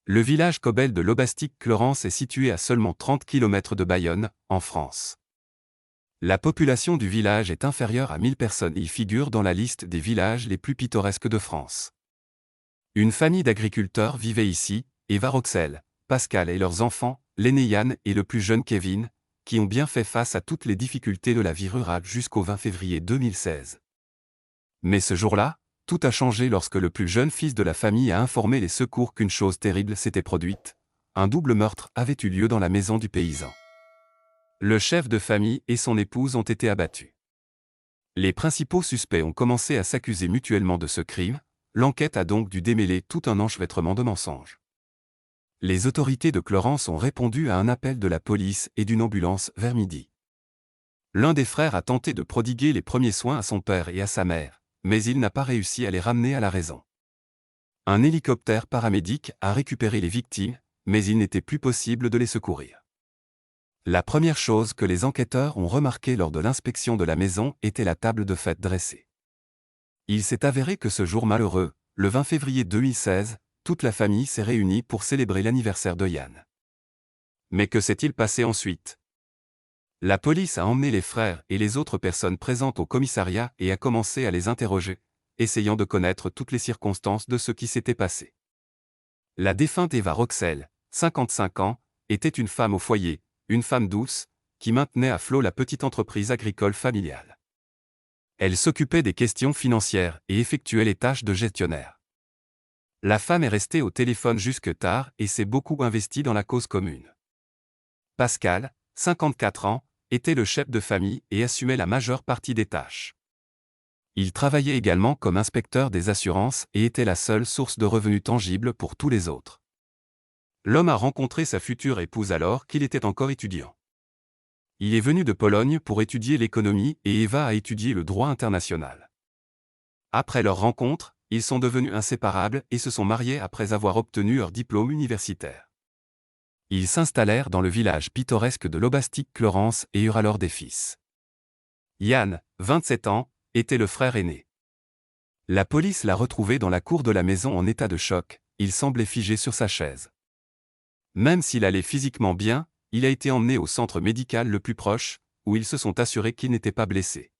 Le village Cobel de l'Aubastic-Clorens est situé à seulement 30 km de Bayonne, en France. La population du village est inférieure à 1000 personnes. Il figure dans la liste des villages les plus pittoresques de France. Une famille d'agriculteurs vivait ici, Eva Roxel, Pascal et leurs enfants, l'aîné Yann et le plus jeune Kevin, qui ont bien fait face à toutes les difficultés de la vie rurale jusqu'au 20 février 2016. Mais ce jour-là, tout a changé lorsque le plus jeune fils de la famille a informé les secours qu'une chose terrible s'était produite. Un double meurtre avait eu lieu dans la maison du paysan. Le chef de famille et son épouse ont été abattus. Les principaux suspects ont commencé à s'accuser mutuellement de ce crime. L'enquête a donc dû démêler tout un enchevêtrement de mensonges. Les autorités de Clorens ont répondu à un appel de la police et d'une ambulance vers midi. L'un des frères a tenté de prodiguer les premiers soins à son père et à sa mère, mais il n'a pas réussi à les ramener à la raison. Un hélicoptère paramédic a récupéré les victimes, mais il n'était plus possible de les secourir. La première chose que les enquêteurs ont remarqué lors de l'inspection de la maison était la table de fête dressée. Il s'est avéré que ce jour malheureux, le 20 février 2016, toute la famille s'est réunie pour célébrer l'anniversaire de Yann. Mais que s'est-il passé ensuite? La police a emmené les frères et les autres personnes présentes au commissariat et a commencé à les interroger, essayant de connaître toutes les circonstances de ce qui s'était passé. La défunte Eva Roxel, 55 ans, était une femme au foyer, une femme douce, qui maintenait à flot la petite entreprise agricole familiale. Elle s'occupait des questions financières et effectuait les tâches de gestionnaire. La femme est restée au téléphone jusque tard et s'est beaucoup investie dans la cause commune. Pascal, 54 ans, était le chef de famille et assumait la majeure partie des tâches. Il travaillait également comme inspecteur des assurances et était la seule source de revenus tangibles pour tous les autres. L'homme a rencontré sa future épouse alors qu'il était encore étudiant. Il est venu de Pologne pour étudier l'économie et Eva a étudié le droit international. Après leur rencontre, ils sont devenus inséparables et se sont mariés après avoir obtenu leur diplôme universitaire. Ils s'installèrent dans le village pittoresque de l'Aubastic-Clorens et eurent alors des fils. Yann, 27 ans, était le frère aîné. La police l'a retrouvé dans la cour de la maison en état de choc, il semblait figé sur sa chaise. Même s'il allait physiquement bien, il a été emmené au centre médical le plus proche, où ils se sont assurés qu'il n'était pas blessé.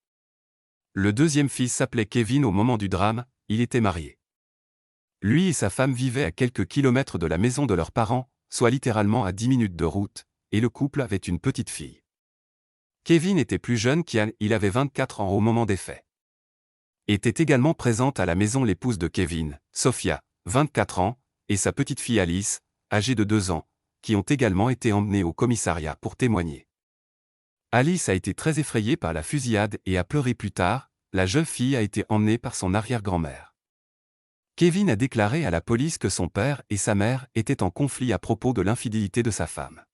Le deuxième fils s'appelait Kevin au moment du drame, il était marié. Lui et sa femme vivaient à quelques kilomètres de la maison de leurs parents, soit littéralement à 10 minutes de route, et le couple avait une petite fille. Kevin était plus jeune qu'Yann, il avait 24 ans au moment des faits. Était également présente à la maison l'épouse de Kevin, Sophia, 24 ans, et sa petite fille Alice, âgée de 2 ans, qui ont également été emmenés au commissariat pour témoigner. Alice a été très effrayée par la fusillade et a pleuré plus tard, la jeune fille a été emmenée par son arrière-grand-mère. Kevin a déclaré à la police que son père et sa mère étaient en conflit à propos de l'infidélité de sa femme.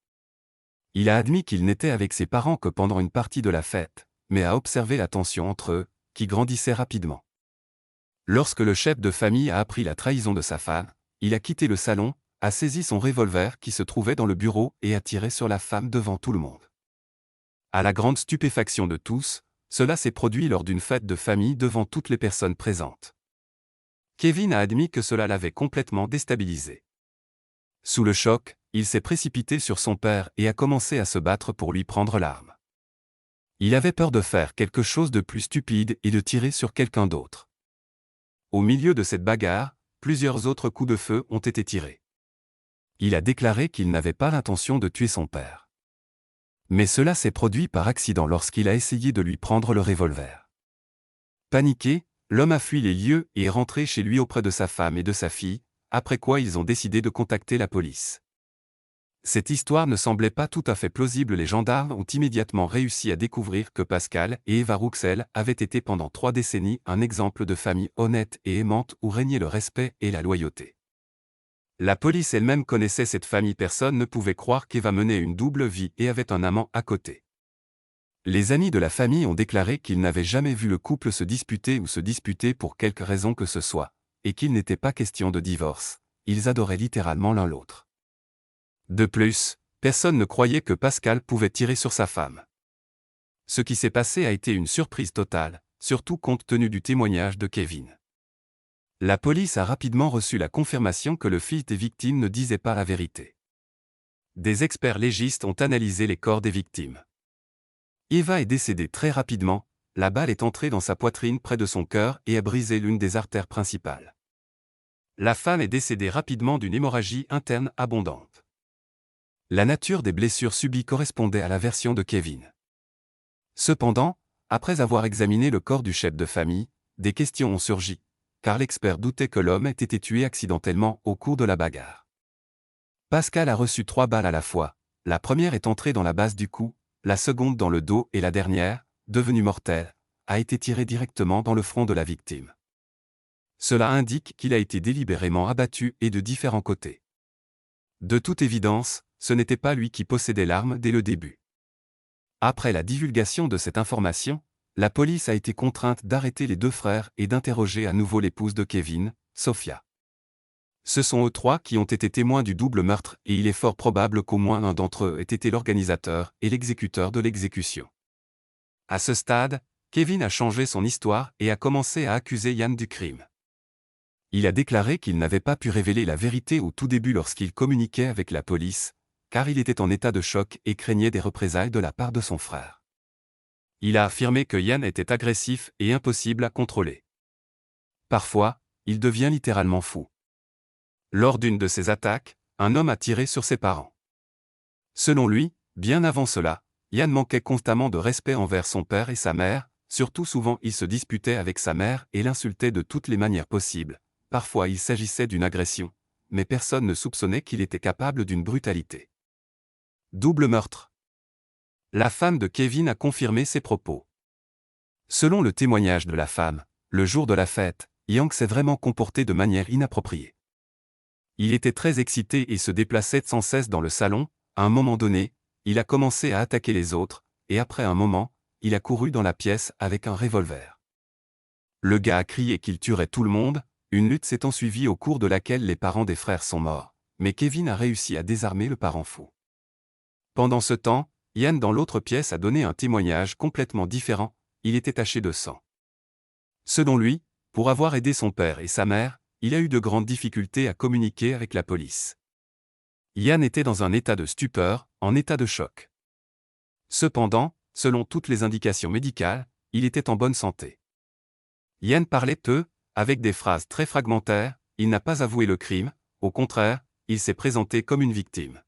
Il a admis qu'il n'était avec ses parents que pendant une partie de la fête, mais a observé la tension entre eux, qui grandissait rapidement. Lorsque le chef de famille a appris la trahison de sa femme, il a quitté le salon, a saisi son revolver qui se trouvait dans le bureau et a tiré sur la femme devant tout le monde. À la grande stupéfaction de tous, cela s'est produit lors d'une fête de famille devant toutes les personnes présentes. Kevin a admis que cela l'avait complètement déstabilisé. Sous le choc, il s'est précipité sur son père et a commencé à se battre pour lui prendre l'arme. Il avait peur de faire quelque chose de plus stupide et de tirer sur quelqu'un d'autre. Au milieu de cette bagarre, plusieurs autres coups de feu ont été tirés. Il a déclaré qu'il n'avait pas l'intention de tuer son père. Mais cela s'est produit par accident lorsqu'il a essayé de lui prendre le revolver. Paniqué, l'homme a fui les lieux et est rentré chez lui auprès de sa femme et de sa fille, après quoi ils ont décidé de contacter la police. Cette histoire ne semblait pas tout à fait plausible. Les gendarmes ont immédiatement réussi à découvrir que Pascal et Eva Roxel avaient été pendant 3 décennies un exemple de famille honnête et aimante où régnait le respect et la loyauté. La police elle-même connaissait cette famille. Personne ne pouvait croire qu'Eva menait une double vie et avait un amant à côté. Les amis de la famille ont déclaré qu'ils n'avaient jamais vu le couple se disputer ou se disputer pour quelque raison que ce soit, et qu'il n'était pas question de divorce, ils adoraient littéralement l'un l'autre. De plus, personne ne croyait que Pascal pouvait tirer sur sa femme. Ce qui s'est passé a été une surprise totale, surtout compte tenu du témoignage de Kevin. La police a rapidement reçu la confirmation que le fils des victimes ne disait pas la vérité. Des experts légistes ont analysé les corps des victimes. Eva est décédée très rapidement, la balle est entrée dans sa poitrine près de son cœur et a brisé l'une des artères principales. La femme est décédée rapidement d'une hémorragie interne abondante. La nature des blessures subies correspondait à la version de Kevin. Cependant, après avoir examiné le corps du chef de famille, des questions ont surgi, car l'expert doutait que l'homme ait été tué accidentellement au cours de la bagarre. Pascal a reçu 3 balles à la fois, la première est entrée dans la base du cou, la seconde dans le dos et la dernière, devenue mortelle, a été tirée directement dans le front de la victime. Cela indique qu'il a été délibérément abattu et de différents côtés. De toute évidence, ce n'était pas lui qui possédait l'arme dès le début. Après la divulgation de cette information, la police a été contrainte d'arrêter les 2 frères et d'interroger à nouveau l'épouse de Kevin, Sophia. Ce sont eux 3 qui ont été témoins du double meurtre et il est fort probable qu'au moins l'un d'entre eux ait été l'organisateur et l'exécuteur de l'exécution. À ce stade, Kevin a changé son histoire et a commencé à accuser Yann du crime. Il a déclaré qu'il n'avait pas pu révéler la vérité au tout début lorsqu'il communiquait avec la police, car il était en état de choc et craignait des représailles de la part de son frère. Il a affirmé que Yann était agressif et impossible à contrôler. Parfois, il devient littéralement fou. Lors d'une de ces attaques, un homme a tiré sur ses parents. Selon lui, bien avant cela, Yann manquait constamment de respect envers son père et sa mère, surtout souvent il se disputait avec sa mère et l'insultait de toutes les manières possibles. Parfois il s'agissait d'une agression, mais personne ne soupçonnait qu'il était capable d'une brutalité. Double meurtre. La femme de Kevin a confirmé ses propos. Selon le témoignage de la femme, le jour de la fête, Yang s'est vraiment comporté de manière inappropriée. Il était très excité et se déplaçait sans cesse dans le salon. À un moment donné, il a commencé à attaquer les autres, et après un moment, il a couru dans la pièce avec un revolver. Le gars a crié qu'il tuerait tout le monde, une lutte s'est ensuivie au cours de laquelle les parents des frères sont morts, mais Kevin a réussi à désarmer le parent fou. Pendant ce temps, Yann dans l'autre pièce a donné un témoignage complètement différent, il était taché de sang. Selon lui, pour avoir aidé son père et sa mère, il a eu de grandes difficultés à communiquer avec la police. Yann était dans un état de stupeur, en état de choc. Cependant, selon toutes les indications médicales, il était en bonne santé. Yann parlait peu, avec des phrases très fragmentaires, il n'a pas avoué le crime, au contraire, il s'est présenté comme une victime.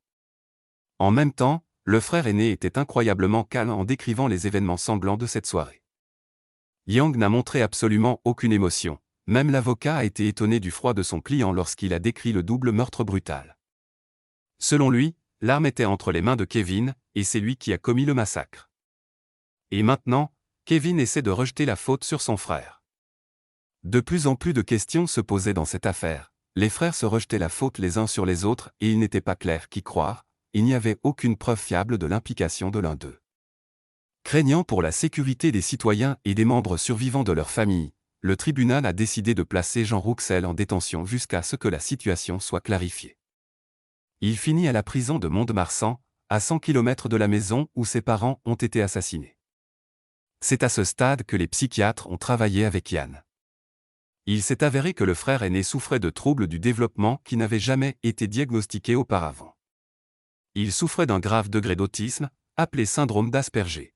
En même temps, le frère aîné était incroyablement calme en décrivant les événements sanglants de cette soirée. Yang n'a montré absolument aucune émotion, même l'avocat a été étonné du froid de son client lorsqu'il a décrit le double meurtre brutal. Selon lui, l'arme était entre les mains de Kevin, et c'est lui qui a commis le massacre. Et maintenant, Kevin essaie de rejeter la faute sur son frère. De plus en plus de questions se posaient dans cette affaire, les frères se rejetaient la faute les uns sur les autres et il n'était pas clair qui croire, il n'y avait aucune preuve fiable de l'implication de l'un d'eux. Craignant pour la sécurité des citoyens et des membres survivants de leur famille, le tribunal a décidé de placer Jean Rouxel en détention jusqu'à ce que la situation soit clarifiée. Il finit à la prison de Mont-de-Marsan, à 100 km de la maison où ses parents ont été assassinés. C'est à ce stade que les psychiatres ont travaillé avec Yann. Il s'est avéré que le frère aîné souffrait de troubles du développement qui n'avaient jamais été diagnostiqués auparavant. Il souffrait d'un grave degré d'autisme, appelé syndrome d'Asperger.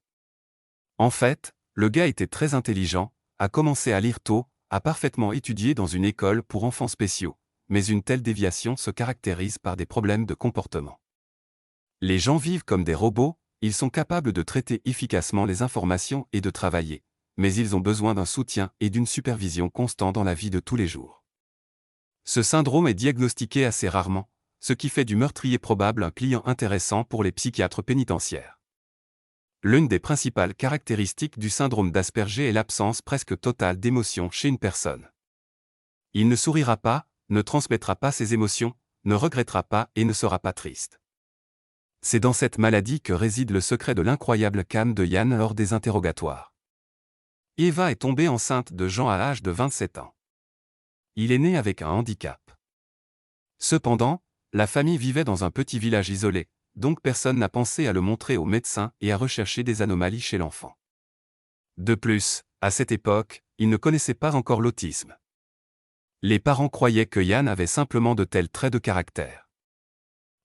En fait, le gars était très intelligent, a commencé à lire tôt, a parfaitement étudié dans une école pour enfants spéciaux, mais une telle déviation se caractérise par des problèmes de comportement. Les gens vivent comme des robots, ils sont capables de traiter efficacement les informations et de travailler, mais ils ont besoin d'un soutien et d'une supervision constant dans la vie de tous les jours. Ce syndrome est diagnostiqué assez rarement, ce qui fait du meurtrier probable un client intéressant pour les psychiatres pénitentiaires. L'une des principales caractéristiques du syndrome d'Asperger est l'absence presque totale d'émotions chez une personne. Il ne sourira pas, ne transmettra pas ses émotions, ne regrettera pas et ne sera pas triste. C'est dans cette maladie que réside le secret de l'incroyable calme de Yann lors des interrogatoires. Eva est tombée enceinte de Jean à l'âge de 27 ans. Il est né avec un handicap. Cependant, la famille vivait dans un petit village isolé, donc personne n'a pensé à le montrer au médecin et à rechercher des anomalies chez l'enfant. De plus, à cette époque, il ne connaissait pas encore l'autisme. Les parents croyaient que Yann avait simplement de tels traits de caractère.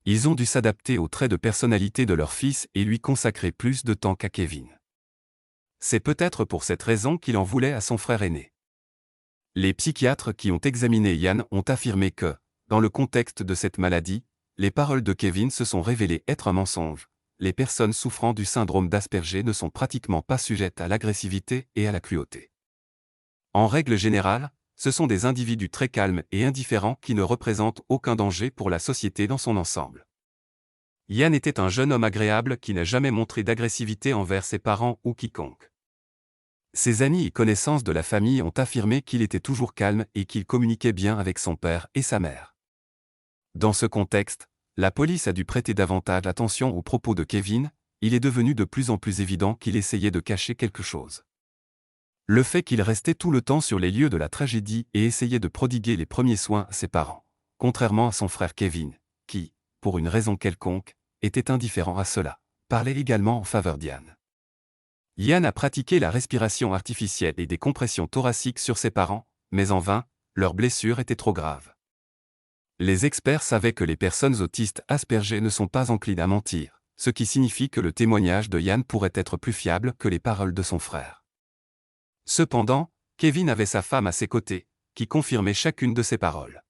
Ils ont dû s'adapter aux traits de personnalité de leur fils et lui consacrer plus de temps qu'à Kevin. C'est peut-être pour cette raison qu'il en voulait à son frère aîné. Les psychiatres qui ont examiné Yann ont affirmé que, dans le contexte de cette maladie, les paroles de Kevin se sont révélées être un mensonge. Les personnes souffrant du syndrome d'Asperger ne sont pratiquement pas sujettes à l'agressivité et à la cruauté. En règle générale, ce sont des individus très calmes et indifférents qui ne représentent aucun danger pour la société dans son ensemble. Yann était un jeune homme agréable qui n'a jamais montré d'agressivité envers ses parents ou quiconque. Ses amis et connaissances de la famille ont affirmé qu'il était toujours calme et qu'il communiquait bien avec son père et sa mère. Dans ce contexte, la police a dû prêter davantage attention aux propos de Kevin. Il est devenu de plus en plus évident qu'il essayait de cacher quelque chose. Le fait qu'il restait tout le temps sur les lieux de la tragédie et essayait de prodiguer les premiers soins à ses parents, contrairement à son frère Kevin, qui, pour une raison quelconque, était indifférent à cela, parlait également en faveur d'Yann. Yann a pratiqué la respiration artificielle et des compressions thoraciques sur ses parents, mais en vain, leurs blessures étaient trop graves. Les experts savaient que les personnes autistes Asperger ne sont pas enclines à mentir, ce qui signifie que le témoignage de Yann pourrait être plus fiable que les paroles de son frère. Cependant, Kevin avait sa femme à ses côtés, qui confirmait chacune de ses paroles.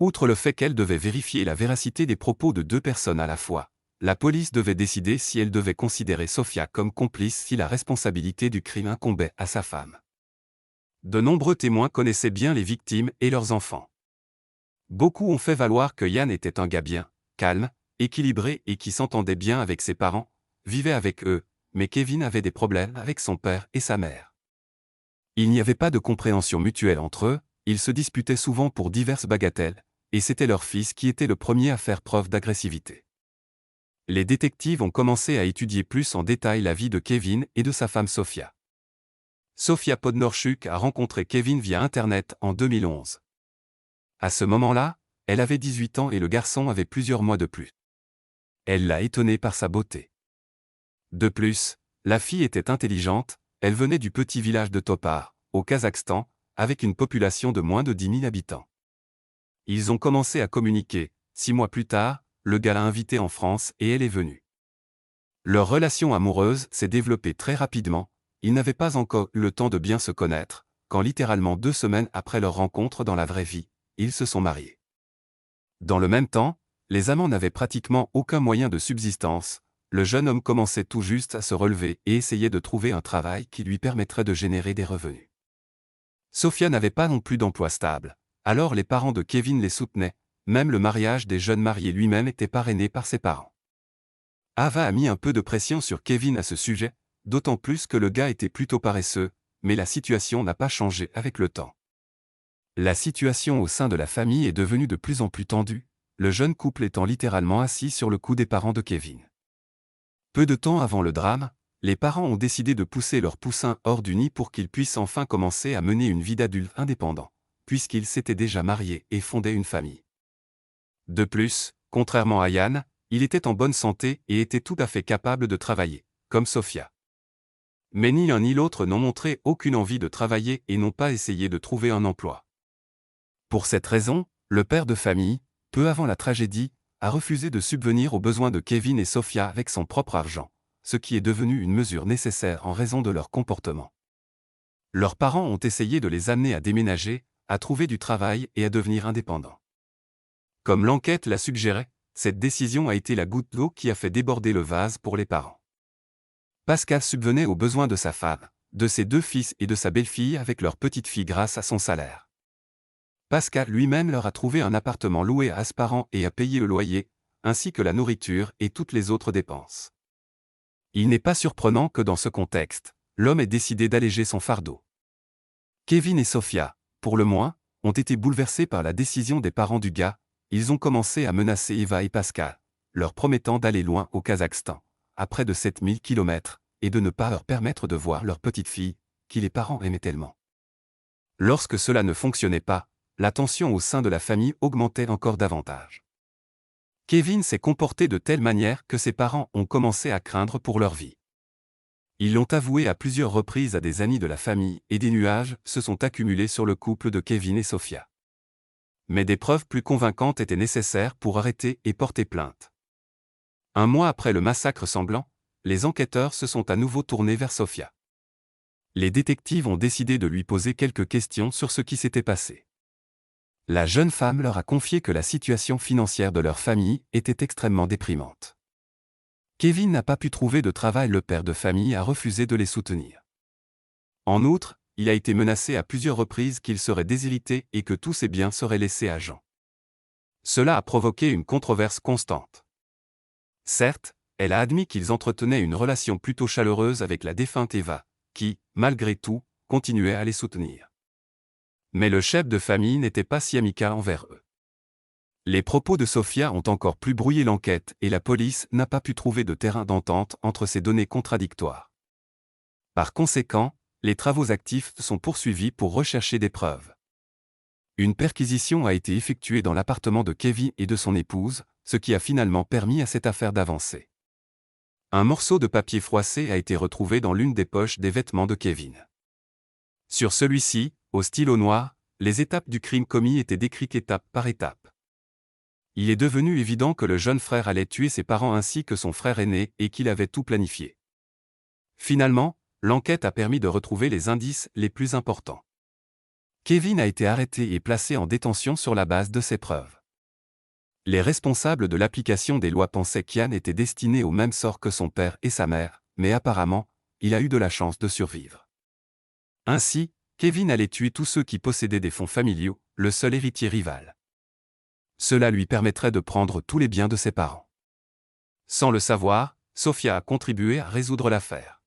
Outre le fait qu'elle devait vérifier la véracité des propos de deux personnes à la fois, la police devait décider si elle devait considérer Sofia comme complice si la responsabilité du crime incombait à sa femme. De nombreux témoins connaissaient bien les victimes et leurs enfants. Beaucoup ont fait valoir que Yann était un gars bien, calme, équilibré et qui s'entendait bien avec ses parents, vivait avec eux, mais Kevin avait des problèmes avec son père et sa mère. Il n'y avait pas de compréhension mutuelle entre eux, ils se disputaient souvent pour diverses bagatelles, et c'était leur fils qui était le premier à faire preuve d'agressivité. Les détectives ont commencé à étudier plus en détail la vie de Kevin et de sa femme Sofia. Sofia Podnorchuk a rencontré Kevin via Internet en 2011. À ce moment-là, elle avait 18 ans et le garçon avait plusieurs mois de plus. Elle l'a étonné par sa beauté. De plus, la fille était intelligente, elle venait du petit village de Topar, au Kazakhstan, avec une population de moins de 10 000 habitants. Ils ont commencé à communiquer. 6 mois plus tard, le gars l'a invitée en France et elle est venue. Leur relation amoureuse s'est développée très rapidement, ils n'avaient pas encore eu le temps de bien se connaître, quand littéralement 2 semaines après leur rencontre dans la vraie vie, ils se sont mariés. Dans le même temps, les amants n'avaient pratiquement aucun moyen de subsistance, le jeune homme commençait tout juste à se relever et essayait de trouver un travail qui lui permettrait de générer des revenus. Sofia n'avait pas non plus d'emploi stable, alors les parents de Kevin les soutenaient, même le mariage des jeunes mariés lui-même était parrainé par ses parents. Ava a mis un peu de pression sur Kevin à ce sujet, d'autant plus que le gars était plutôt paresseux, mais la situation n'a pas changé avec le temps. La situation au sein de la famille est devenue de plus en plus tendue, le jeune couple étant littéralement assis sur le cou des parents de Kevin. Peu de temps avant le drame, les parents ont décidé de pousser leur poussin hors du nid pour qu'il puisse enfin commencer à mener une vie d'adulte indépendant, puisqu'il s'était déjà marié et fondé une famille. De plus, contrairement à Yann, il était en bonne santé et était tout à fait capable de travailler, comme Sofia. Mais ni l'un ni l'autre n'ont montré aucune envie de travailler et n'ont pas essayé de trouver un emploi. Pour cette raison, le père de famille, peu avant la tragédie, a refusé de subvenir aux besoins de Kevin et Sofia avec son propre argent, ce qui est devenu une mesure nécessaire en raison de leur comportement. Leurs parents ont essayé de les amener à déménager, à trouver du travail et à devenir indépendants. Comme l'enquête l'a suggéré, cette décision a été la goutte d'eau qui a fait déborder le vase pour les parents. Pascal subvenait aux besoins de sa femme, de ses 2 fils et de sa belle-fille avec leur petite fille grâce à son salaire. Pascal lui-même leur a trouvé un appartement loué à Hasparren et a payé le loyer, ainsi que la nourriture et toutes les autres dépenses. Il n'est pas surprenant que dans ce contexte, l'homme ait décidé d'alléger son fardeau. Kevin et Sofia, pour le moins, ont été bouleversés par la décision des parents du gars, ils ont commencé à menacer Eva et Pascal, leur promettant d'aller loin au Kazakhstan, à près de 7000 km, et de ne pas leur permettre de voir leur petite fille, qui les parents aimaient tellement. Lorsque cela ne fonctionnait pas, la tension au sein de la famille augmentait encore davantage. Kevin s'est comporté de telle manière que ses parents ont commencé à craindre pour leur vie. Ils l'ont avoué à plusieurs reprises à des amis de la famille et des nuages se sont accumulés sur le couple de Kevin et Sophia. Mais des preuves plus convaincantes étaient nécessaires pour arrêter et porter plainte. Un mois après le massacre sanglant, les enquêteurs se sont à nouveau tournés vers Sophia. Les détectives ont décidé de lui poser quelques questions sur ce qui s'était passé. La jeune femme leur a confié que la situation financière de leur famille était extrêmement déprimante. Kevin n'a pas pu trouver de travail, le père de famille a refusé de les soutenir. En outre, il a été menacé à plusieurs reprises qu'il serait déshérité et que tous ses biens seraient laissés à Jean. Cela a provoqué une controverse constante. Certes, elle a admis qu'ils entretenaient une relation plutôt chaleureuse avec la défunte Eva, qui, malgré tout, continuait à les soutenir. Mais le chef de famille n'était pas si amical envers eux. Les propos de Sophia ont encore plus brouillé l'enquête et la police n'a pas pu trouver de terrain d'entente entre ces données contradictoires. Par conséquent, les travaux actifs sont poursuivis pour rechercher des preuves. Une perquisition a été effectuée dans l'appartement de Kevin et de son épouse, ce qui a finalement permis à cette affaire d'avancer. Un morceau de papier froissé a été retrouvé dans l'une des poches des vêtements de Kevin. Sur celui-ci, au stylo noir, les étapes du crime commis étaient décrites étape par étape. Il est devenu évident que le jeune frère allait tuer ses parents ainsi que son frère aîné et qu'il avait tout planifié. Finalement, l'enquête a permis de retrouver les indices les plus importants. Kevin a été arrêté et placé en détention sur la base de ces preuves. Les responsables de l'application des lois pensaient qu'Ian était destiné au même sort que son père et sa mère, mais apparemment, il a eu de la chance de survivre. Ainsi, Kevin allait tuer tous ceux qui possédaient des fonds familiaux, le seul héritier rival. Cela lui permettrait de prendre tous les biens de ses parents. Sans le savoir, Sophia a contribué à résoudre l'affaire.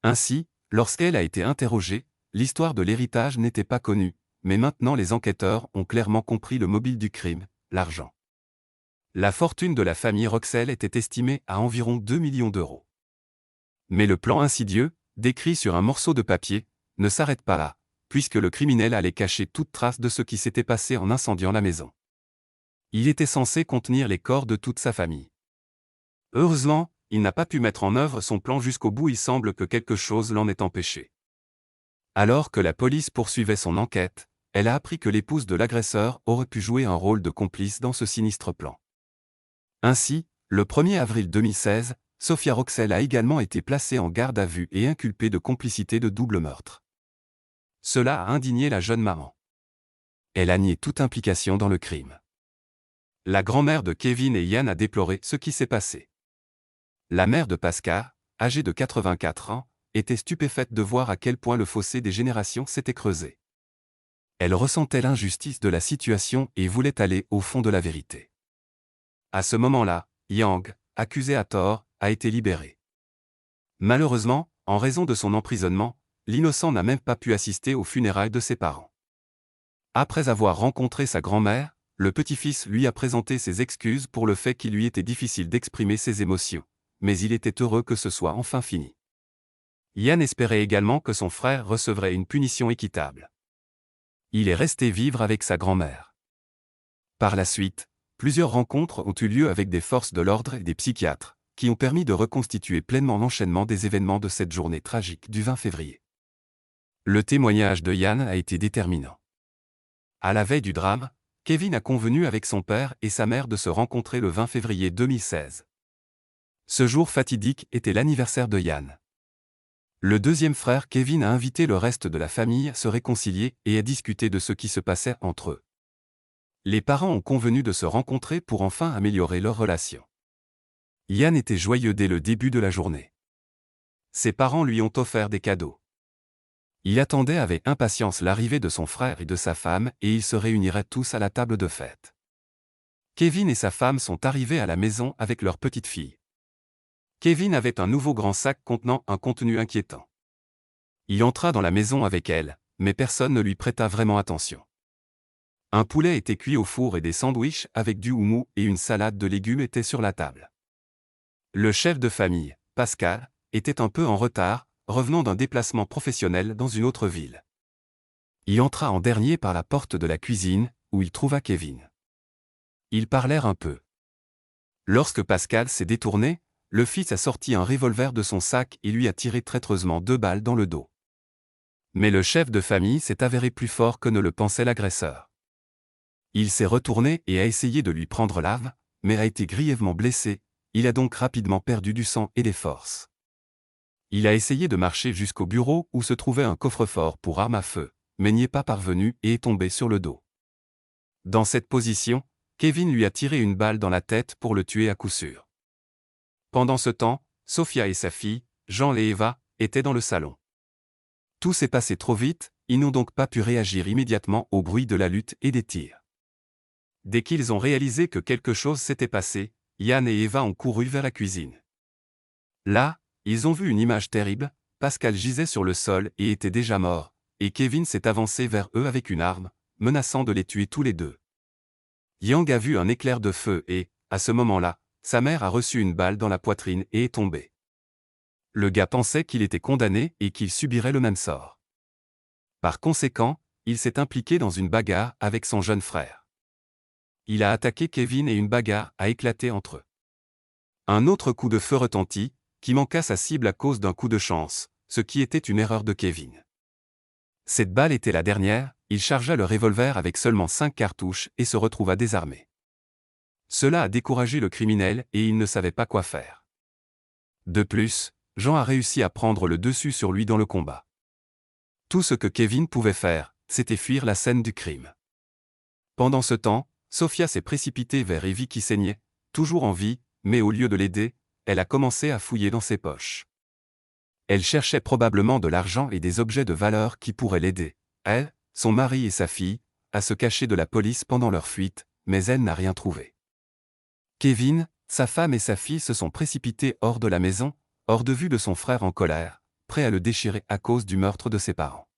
Ainsi, lorsqu'elle a été interrogée, l'histoire de l'héritage n'était pas connue, mais maintenant les enquêteurs ont clairement compris le mobile du crime, l'argent. La fortune de la famille Roxel était estimée à environ 2 millions d'euros. Mais le plan insidieux, décrit sur un morceau de papier, ne s'arrête pas là, puisque le criminel allait cacher toute trace de ce qui s'était passé en incendiant la maison. Il était censé contenir les corps de toute sa famille. Heureusement, il n'a pas pu mettre en œuvre son plan jusqu'au bout, il semble que quelque chose l'en ait empêché. Alors que la police poursuivait son enquête, elle a appris que l'épouse de l'agresseur aurait pu jouer un rôle de complice dans ce sinistre plan. Ainsi, le 1er avril 2016, Sophia Roxel a également été placée en garde à vue et inculpée de complicité de double meurtre. Cela a indigné la jeune maman. Elle a nié toute implication dans le crime. La grand-mère de Kevin et Ian a déploré ce qui s'est passé. La mère de Pascal, âgée de 84 ans, était stupéfaite de voir à quel point le fossé des générations s'était creusé. Elle ressentait l'injustice de la situation et voulait aller au fond de la vérité. À ce moment-là, Yang, accusé à tort, a été libéré. Malheureusement, en raison de son emprisonnement, l'innocent n'a même pas pu assister aux funérailles de ses parents. Après avoir rencontré sa grand-mère, le petit-fils lui a présenté ses excuses pour le fait qu'il lui était difficile d'exprimer ses émotions, mais il était heureux que ce soit enfin fini. Ian espérait également que son frère recevrait une punition équitable. Il est resté vivre avec sa grand-mère. Par la suite, plusieurs rencontres ont eu lieu avec des forces de l'ordre et des psychiatres, qui ont permis de reconstituer pleinement l'enchaînement des événements de cette journée tragique du 20 février. Le témoignage de Ian a été déterminant. À la veille du drame, Kevin a convenu avec son père et sa mère de se rencontrer le 20 février 2016. Ce jour fatidique était l'anniversaire de Ian. Le deuxième frère Kevin a invité le reste de la famille à se réconcilier et à discuter de ce qui se passait entre eux. Les parents ont convenu de se rencontrer pour enfin améliorer leur relation. Ian était joyeux dès le début de la journée. Ses parents lui ont offert des cadeaux. Il attendait avec impatience l'arrivée de son frère et de sa femme et ils se réuniraient tous à la table de fête. Kevin et sa femme sont arrivés à la maison avec leur petite fille. Kevin avait un nouveau grand sac contenant un contenu inquiétant. Il entra dans la maison avec elle, mais personne ne lui prêta vraiment attention. Un poulet était cuit au four et des sandwichs avec du houmous et une salade de légumes étaient sur la table. Le chef de famille, Pascal, était un peu en retard, revenant d'un déplacement professionnel dans une autre ville. Il entra en dernier par la porte de la cuisine, où il trouva Kevin. Ils parlèrent un peu. Lorsque Pascal s'est détourné, le fils a sorti un revolver de son sac et lui a tiré traîtreusement 2 balles dans le dos. Mais le chef de famille s'est avéré plus fort que ne le pensait l'agresseur. Il s'est retourné et a essayé de lui prendre l'arme, mais a été grièvement blessé, il a donc rapidement perdu du sang et des forces. Il a essayé de marcher jusqu'au bureau où se trouvait un coffre-fort pour armes à feu, mais n'y est pas parvenu et est tombé sur le dos. Dans cette position, Kevin lui a tiré une balle dans la tête pour le tuer à coup sûr. Pendant ce temps, Sophia et sa fille, Jean et Eva, étaient dans le salon. Tout s'est passé trop vite, ils n'ont donc pas pu réagir immédiatement au bruit de la lutte et des tirs. Dès qu'ils ont réalisé que quelque chose s'était passé, Yann et Eva ont couru vers la cuisine. Là, ils ont vu une image terrible, Pascal gisait sur le sol et était déjà mort, et Kevin s'est avancé vers eux avec une arme, menaçant de les tuer tous les deux. Yang a vu un éclair de feu et, à ce moment-là, sa mère a reçu une balle dans la poitrine et est tombée. Le gars pensait qu'il était condamné et qu'il subirait le même sort. Par conséquent, il s'est impliqué dans une bagarre avec son jeune frère. Il a attaqué Kevin et une bagarre a éclaté entre eux. Un autre coup de feu retentit, qui manqua sa cible à cause d'un coup de chance, ce qui était une erreur de Kevin. Cette balle était la dernière, il chargea le revolver avec seulement 5 cartouches et se retrouva désarmé. Cela a découragé le criminel et il ne savait pas quoi faire. De plus, Jean a réussi à prendre le dessus sur lui dans le combat. Tout ce que Kevin pouvait faire, c'était fuir la scène du crime. Pendant ce temps, Sophia s'est précipitée vers Evie qui saignait, toujours en vie, mais au lieu de l'aider, elle a commencé à fouiller dans ses poches. Elle cherchait probablement de l'argent et des objets de valeur qui pourraient l'aider, elle, son mari et sa fille, à se cacher de la police pendant leur fuite, mais elle n'a rien trouvé. Kevin, sa femme et sa fille se sont précipités hors de la maison, hors de vue de son frère en colère, prêt à le déchirer à cause du meurtre de ses parents.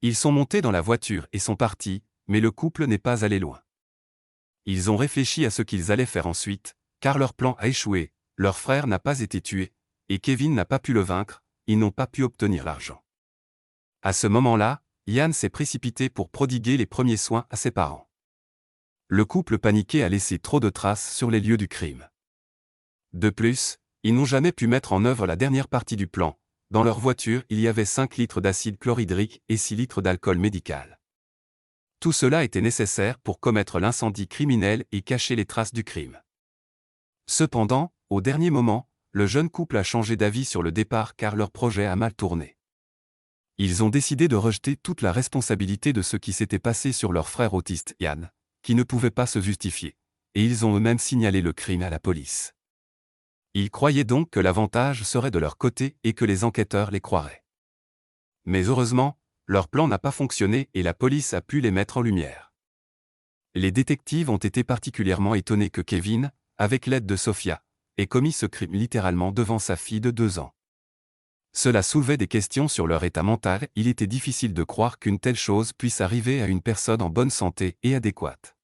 Ils sont montés dans la voiture et sont partis, mais le couple n'est pas allé loin. Ils ont réfléchi à ce qu'ils allaient faire ensuite, car leur plan a échoué, leur frère n'a pas été tué, et Kevin n'a pas pu le vaincre, ils n'ont pas pu obtenir l'argent. À ce moment-là, Yann s'est précipité pour prodiguer les premiers soins à ses parents. Le couple paniqué a laissé trop de traces sur les lieux du crime. De plus, ils n'ont jamais pu mettre en œuvre la dernière partie du plan. Dans leur voiture, il y avait 5 litres d'acide chlorhydrique et 6 litres d'alcool médical. Tout cela était nécessaire pour commettre l'incendie criminel et cacher les traces du crime. Cependant, au dernier moment, le jeune couple a changé d'avis sur le départ car leur projet a mal tourné. Ils ont décidé de rejeter toute la responsabilité de ce qui s'était passé sur leur frère autiste Yann, qui ne pouvait pas se justifier, et ils ont eux-mêmes signalé le crime à la police. Ils croyaient donc que l'avantage serait de leur côté et que les enquêteurs les croiraient. Mais heureusement, leur plan n'a pas fonctionné et la police a pu les mettre en lumière. Les détectives ont été particulièrement étonnés que Kevin, avec l'aide de Sophia, ait commis ce crime littéralement devant sa fille de 2 ans. Cela soulevait des questions sur leur état mental, il était difficile de croire qu'une telle chose puisse arriver à une personne en bonne santé et adéquate.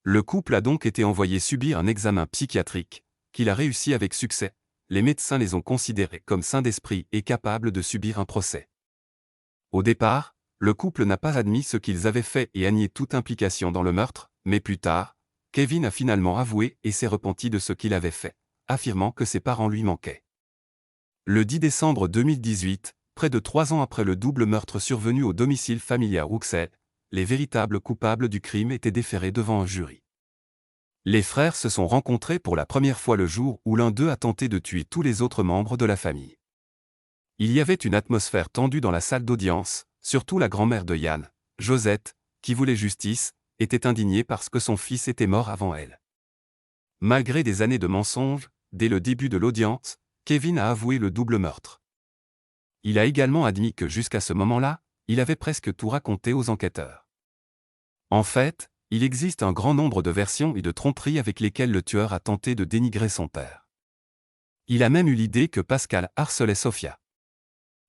Le couple a donc été envoyé subir un examen psychiatrique, qu'il a réussi avec succès, les médecins les ont considérés comme sains d'esprit et capables de subir un procès. Au départ, le couple n'a pas admis ce qu'ils avaient fait et a nié toute implication dans le meurtre, mais plus tard, Kevin a finalement avoué et s'est repenti de ce qu'il avait fait, affirmant que ses parents lui manquaient. Le 10 décembre 2018, près de 3 ans après le double meurtre survenu au domicile familial Rouxel, les véritables coupables du crime étaient déférés devant un jury. Les frères se sont rencontrés pour la première fois le jour où l'un d'eux a tenté de tuer tous les autres membres de la famille. Il y avait une atmosphère tendue dans la salle d'audience, surtout la grand-mère de Yann, Josette, qui voulait justice, était indignée parce que son fils était mort avant elle. Malgré des années de mensonges, dès le début de l'audience, Kevin a avoué le double meurtre. Il a également admis que jusqu'à ce moment-là, il avait presque tout raconté aux enquêteurs. En fait, il existe un grand nombre de versions et de tromperies avec lesquelles le tueur a tenté de dénigrer son père. Il a même eu l'idée que Pascal harcelait Sophia.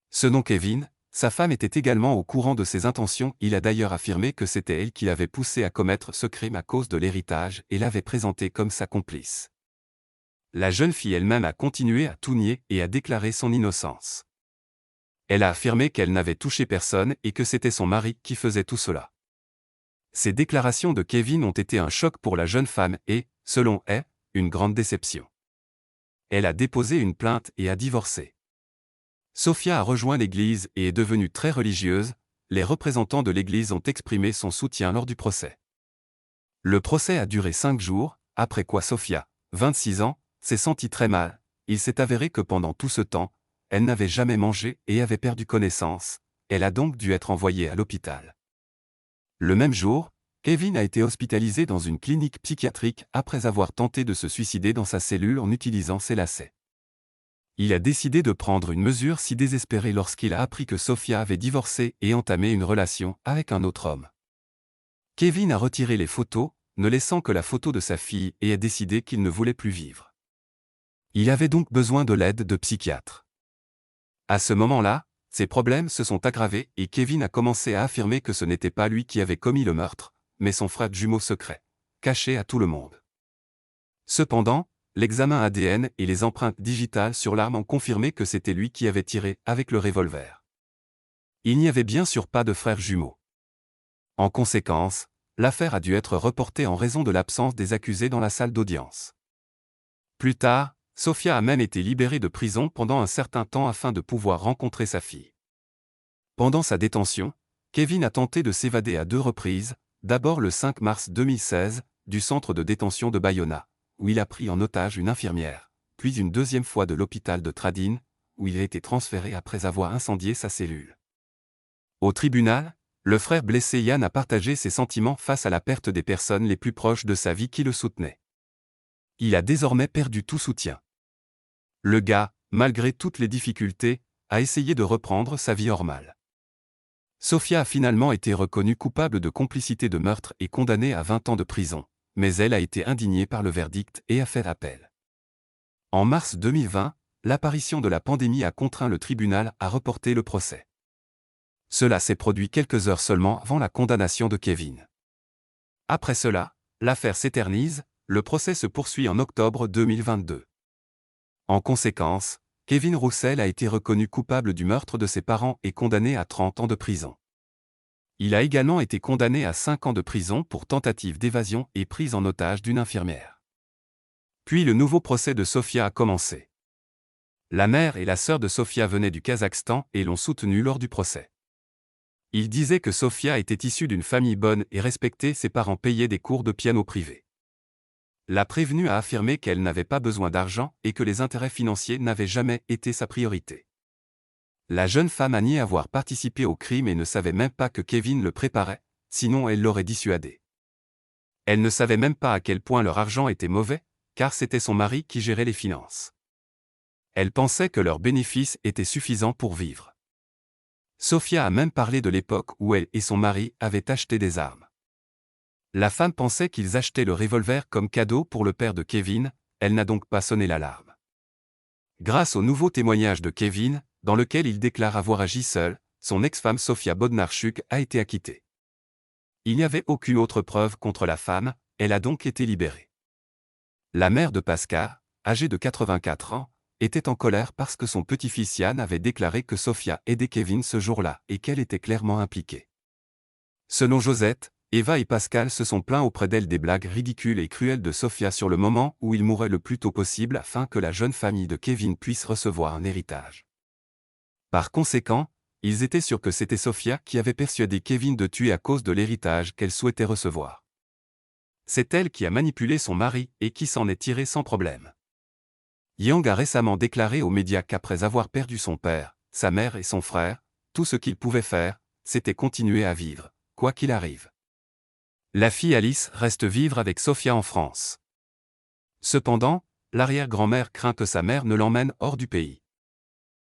Selon Kevin, sa femme était également au courant de ses intentions, il a d'ailleurs affirmé que c'était elle qui l'avait poussé à commettre ce crime à cause de l'héritage et l'avait présenté comme sa complice. La jeune fille elle-même a continué à tout nier et à déclarer son innocence. Elle a affirmé qu'elle n'avait touché personne et que c'était son mari qui faisait tout cela. Ces déclarations de Kevin ont été un choc pour la jeune femme et, selon elle, une grande déception. elle a déposé une plainte et a divorcé. Sofia a rejoint l'Église et est devenue très religieuse. Les représentants de l'Église ont exprimé son soutien lors du procès. Le procès a duré 5 jours, après quoi Sofia, 26 ans, s'est sentie très mal. Il s'est avéré que pendant tout ce temps, elle n'avait jamais mangé et avait perdu connaissance. Elle a donc dû être envoyée à l'hôpital. Le même jour, Kevin a été hospitalisé dans une clinique psychiatrique après avoir tenté de se suicider dans sa cellule en utilisant ses lacets. Il a décidé de prendre une mesure si désespérée lorsqu'il a appris que Sofia avait divorcé et entamé une relation avec un autre homme. Kevin a retiré les photos, ne laissant que la photo de sa fille et a décidé qu'il ne voulait plus vivre. Il avait donc besoin de l'aide de psychiatres. À ce moment-là, ses problèmes se sont aggravés et Kevin a commencé à affirmer que ce n'était pas lui qui avait commis le meurtre, mais son frère jumeau secret, caché à tout le monde. Cependant, l'examen ADN et les empreintes digitales sur l'arme ont confirmé que c'était lui qui avait tiré avec le revolver. Il n'y avait bien sûr pas de frère jumeau. En conséquence, l'affaire a dû être reportée en raison de l'absence des accusés dans la salle d'audience. Plus tard, Sofia a même été libérée de prison pendant un certain temps afin de pouvoir rencontrer sa fille. Pendant sa détention, Kevin a tenté de s'évader à 2 reprises, d'abord le 5 mars 2016, du centre de détention de Bayona, où il a pris en otage une infirmière, puis une deuxième fois de l'hôpital de Tradine, où il a été transféré après avoir incendié sa cellule. Au tribunal, le frère blessé Yann a partagé ses sentiments face à la perte des personnes les plus proches de sa vie qui le soutenaient. Il a désormais perdu tout soutien. Le gars, malgré toutes les difficultés, a essayé de reprendre sa vie normale. Sofia a finalement été reconnue coupable de complicité de meurtre et condamnée à 20 ans de prison, mais elle a été indignée par le verdict et a fait appel. En mars 2020, l'apparition de la pandémie a contraint le tribunal à reporter le procès. Cela s'est produit quelques heures seulement avant la condamnation de Kevin. Après cela, l'affaire s'éternise, le procès se poursuit en octobre 2022. En conséquence, Kevin Roussel a été reconnu coupable du meurtre de ses parents et condamné à 30 ans de prison. Il a également été condamné à 5 ans de prison pour tentative d'évasion et prise en otage d'une infirmière. Puis le nouveau procès de Sofia a commencé. La mère et la sœur de Sofia venaient du Kazakhstan et l'ont soutenue lors du procès. Ils disaient que Sofia était issue d'une famille bonne et respectée, ses parents payaient des cours de piano privés. La prévenue a affirmé qu'elle n'avait pas besoin d'argent et que les intérêts financiers n'avaient jamais été sa priorité. La jeune femme a nié avoir participé au crime et ne savait même pas que Kevin le préparait, sinon elle l'aurait dissuadé. Elle ne savait même pas à quel point leur argent était mauvais, car c'était son mari qui gérait les finances. Elle pensait que leurs bénéfices étaient suffisants pour vivre. Sofia a même parlé de l'époque où elle et son mari avaient acheté des armes. La femme pensait qu'ils achetaient le revolver comme cadeau pour le père de Kevin, elle n'a donc pas sonné l'alarme. Grâce au nouveau témoignage de Kevin, dans lequel il déclare avoir agi seul, son ex-femme Sofia Bodnarchuk a été acquittée. Il n'y avait aucune autre preuve contre la femme, elle a donc été libérée. La mère de Pascal, âgée de 84 ans, était en colère parce que son petit-fils Yann avait déclaré que Sofia aidait Kevin ce jour-là et qu'elle était clairement impliquée. Selon Josette, Eva et Pascal se sont plaints auprès d'elle des blagues ridicules et cruelles de Sofia sur le moment où il mourait le plus tôt possible afin que la jeune famille de Kevin puisse recevoir un héritage. Par conséquent, ils étaient sûrs que c'était Sofia qui avait persuadé Kevin de tuer à cause de l'héritage qu'elle souhaitait recevoir. C'est elle qui a manipulé son mari et qui s'en est tirée sans problème. Yang a récemment déclaré aux médias qu'après avoir perdu son père, sa mère et son frère, tout ce qu'il pouvait faire, c'était continuer à vivre, quoi qu'il arrive. La fille Alice reste vivre avec Sofia en France. Cependant, l'arrière-grand-mère craint que sa mère ne l'emmène hors du pays.